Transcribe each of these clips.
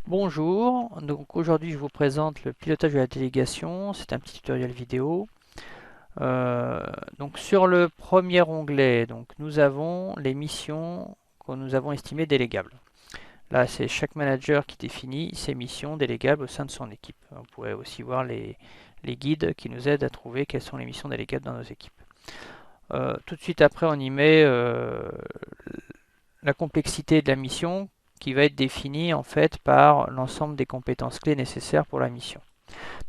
Bonjour, donc aujourd'hui je vous présente le pilotage de la délégation, c'est un petit tutoriel vidéo. Euh, donc sur le premier onglet, donc nous avons les missions que nous avons estimées délégables. Là c'est chaque manager qui définit ses missions délégables au sein de son équipe. Vous pourrez aussi voir les guides qui nous aident à trouver quelles sont les missions délégables dans nos équipes. Tout de suite après on y met la complexité de la mission qui va être définie en fait par l'ensemble des compétences clés nécessaires pour la mission.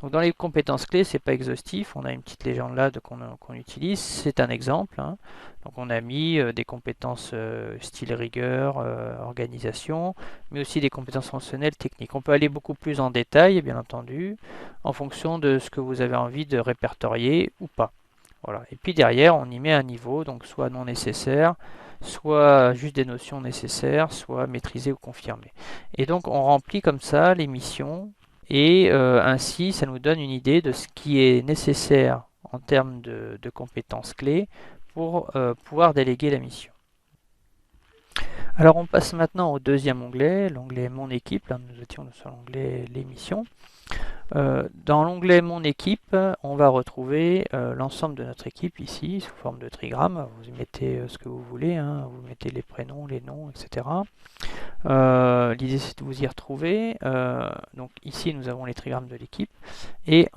Donc dans les compétences clés, c'est pas exhaustif, on a une petite légende là qu'on utilise, c'est un exemple, hein. Donc on a mis des compétences style rigueur, organisation, mais aussi des compétences fonctionnelles techniques. On peut aller beaucoup plus en détail, bien entendu, en fonction de ce que vous avez envie de répertorier ou pas. Voilà. Et puis derrière, on y met un niveau, donc soit non nécessaire, soit juste des notions nécessaires, soit maîtrisées ou confirmées. Et donc on remplit comme ça les missions et ainsi ça nous donne une idée de ce qui est nécessaire en termes de compétences clés pour pouvoir déléguer la mission. Alors on passe maintenant au deuxième onglet, l'onglet Mon équipe. Là nous étions sur l'onglet Les missions. Dans l'onglet Mon équipe, on va retrouver l'ensemble de notre équipe ici, sous forme de trigramme. Vous y mettez ce que vous voulez, hein. Vous mettez les prénoms, les noms, etc. L'idée c'est de vous y retrouver. Donc ici nous avons les trigrammes de l'équipe et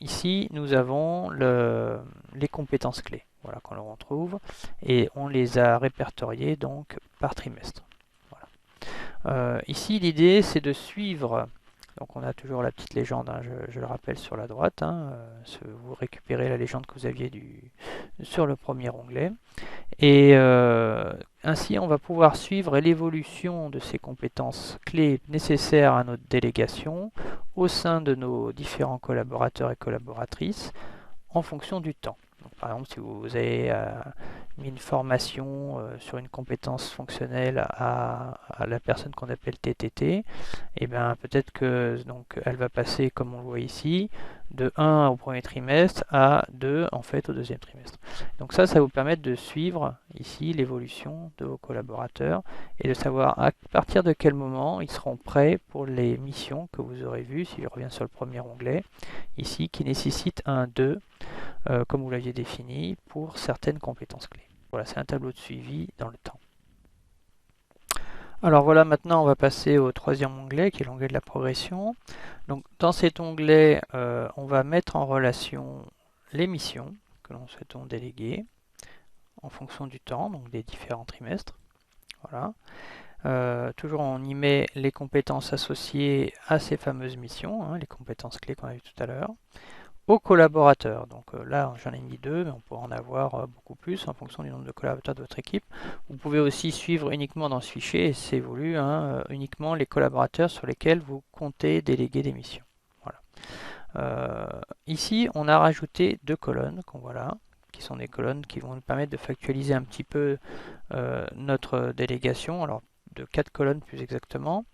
ici nous avons les compétences clés. Voilà qu'on le retrouve et on les a répertoriées donc par trimestre. Voilà. Ici l'idée c'est de suivre. Donc on a toujours la petite légende, hein, je le rappelle sur la droite, hein, vous récupérez la légende que vous aviez sur le premier onglet. Et ainsi, on va pouvoir suivre l'évolution de ces compétences clés nécessaires à notre délégation au sein de nos différents collaborateurs et collaboratrices en fonction du temps. Donc, par exemple, si vous avez mis une formation sur une compétence fonctionnelle à la personne qu'on appelle TTT, et bien peut-être que donc elle va passer, comme on le voit ici, de 1 au premier trimestre à 2 en fait au deuxième trimestre. Donc ça va vous permettre de suivre ici l'évolution de vos collaborateurs et de savoir à partir de quel moment ils seront prêts pour les missions que vous aurez vues, si je reviens sur le premier onglet, ici, qui nécessitent un 2 comme vous l'aviez défini, pour certaines compétences clés. Voilà, c'est un tableau de suivi dans le temps. Alors voilà, maintenant on va passer au troisième onglet, qui est l'onglet de la progression. Donc dans cet onglet, on va mettre en relation les missions que l'on souhaitons déléguer en fonction du temps, donc des différents trimestres. Voilà. Toujours on y met les compétences associées à ces fameuses missions, hein, les compétences clés qu'on a vues tout à l'heure, aux collaborateurs. Donc là, j'en ai mis 2, mais on pourra en avoir beaucoup plus en fonction du nombre de collaborateurs de votre équipe. Vous pouvez aussi suivre uniquement dans ce fichier, et c'est voulu, hein, uniquement les collaborateurs sur lesquels vous comptez déléguer des missions. Voilà. Ici, on a rajouté 2 colonnes, qu'on voit là, qui sont des colonnes qui vont nous permettre de factualiser un petit peu notre délégation. Alors, de 4 colonnes plus exactement.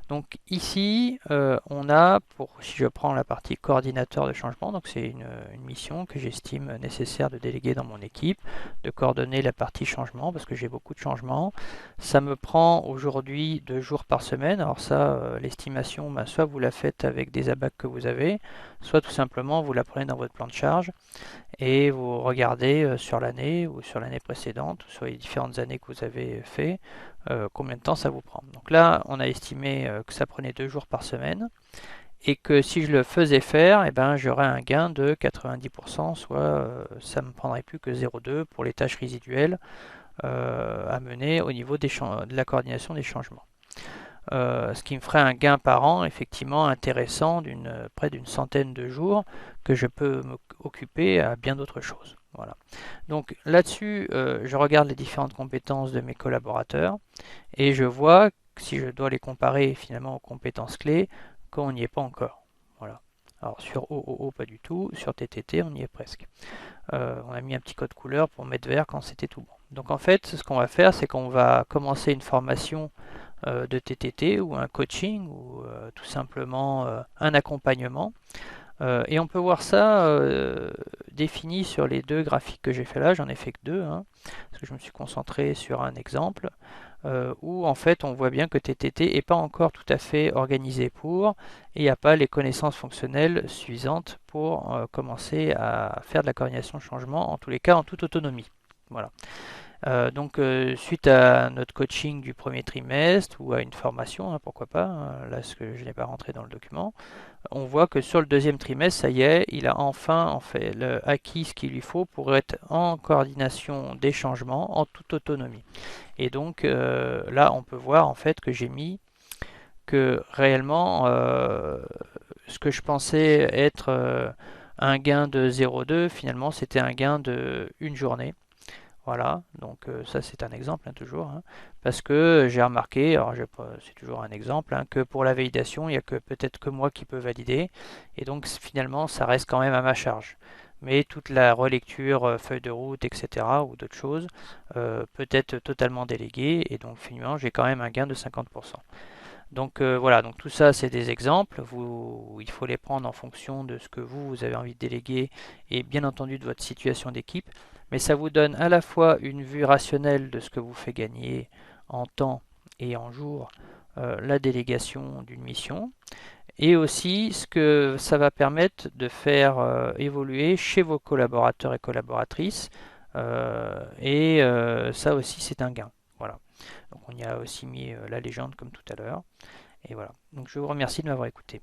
Donc ici, on a, si je prends la partie coordinateur de changement, donc c'est une mission que j'estime nécessaire de déléguer dans mon équipe, de coordonner la partie changement, parce que j'ai beaucoup de changements. Ça me prend aujourd'hui 2 jours par semaine. Alors ça, l'estimation, soit vous la faites avec des abacs que vous avez, soit tout simplement vous la prenez dans votre plan de charge et vous regardez sur l'année ou sur l'année précédente, ou sur les différentes années que vous avez fait, combien de temps ça vous prend. Donc là, on a estimé que ça prenait 2 jours par semaine et que si je le faisais faire, eh ben, j'aurais un gain de 90%, soit ça ne me prendrait plus que 0,2 pour les tâches résiduelles à mener au niveau de la coordination des changements. Ce qui me ferait un gain par an effectivement intéressant près d'une centaine de jours que je peux m'occuper à bien d'autres choses. Voilà. Donc là-dessus, je regarde les différentes compétences de mes collaborateurs et je vois que si je dois les comparer finalement aux compétences clés, qu'on n'y est pas encore. Voilà. Alors sur OOO, pas du tout. Sur TTT, on y est presque. On a mis un petit code couleur pour mettre vert quand c'était tout bon. Donc en fait, ce qu'on va faire, c'est qu'on va commencer une formation de TTT ou un coaching ou tout simplement un accompagnement. Et on peut voir ça défini sur les 2 graphiques que j'ai fait là. J'en ai fait que 2, hein, parce que je me suis concentré sur un exemple. où en fait on voit bien que TTT n'est pas encore tout à fait organisé pour, et il n'y a pas les connaissances fonctionnelles suffisantes pour commencer à faire de la coordination de changement, en tous les cas en toute autonomie. Voilà. Suite à notre coaching du premier trimestre ou à une formation, hein, pourquoi pas, hein, là ce que je n'ai pas rentré dans le document, on voit que sur le deuxième trimestre, ça y est, il a enfin en fait acquis ce qu'il lui faut pour être en coordination des changements en toute autonomie. Et donc là, on peut voir en fait que j'ai mis que réellement, ce que je pensais être un gain de 0,2, finalement c'était un gain de une journée. Voilà, donc ça c'est un exemple hein, toujours, hein, parce que j'ai remarqué, alors c'est toujours un exemple, hein, que pour la validation, il n'y a que peut-être que moi qui peux valider, et donc finalement ça reste quand même à ma charge. Mais toute la relecture, feuille de route, etc., ou d'autres choses, peut être totalement déléguée, et donc finalement j'ai quand même un gain de 50%. Donc voilà, donc tout ça c'est des exemples, il faut les prendre en fonction de ce que vous avez envie de déléguer et bien entendu de votre situation d'équipe, mais ça vous donne à la fois une vue rationnelle de ce que vous fait gagner en temps et en jours la délégation d'une mission, et aussi ce que ça va permettre de faire évoluer chez vos collaborateurs et collaboratrices, ça aussi c'est un gain. Voilà. Donc on y a aussi mis la légende comme tout à l'heure. Et voilà. Donc je vous remercie de m'avoir écouté.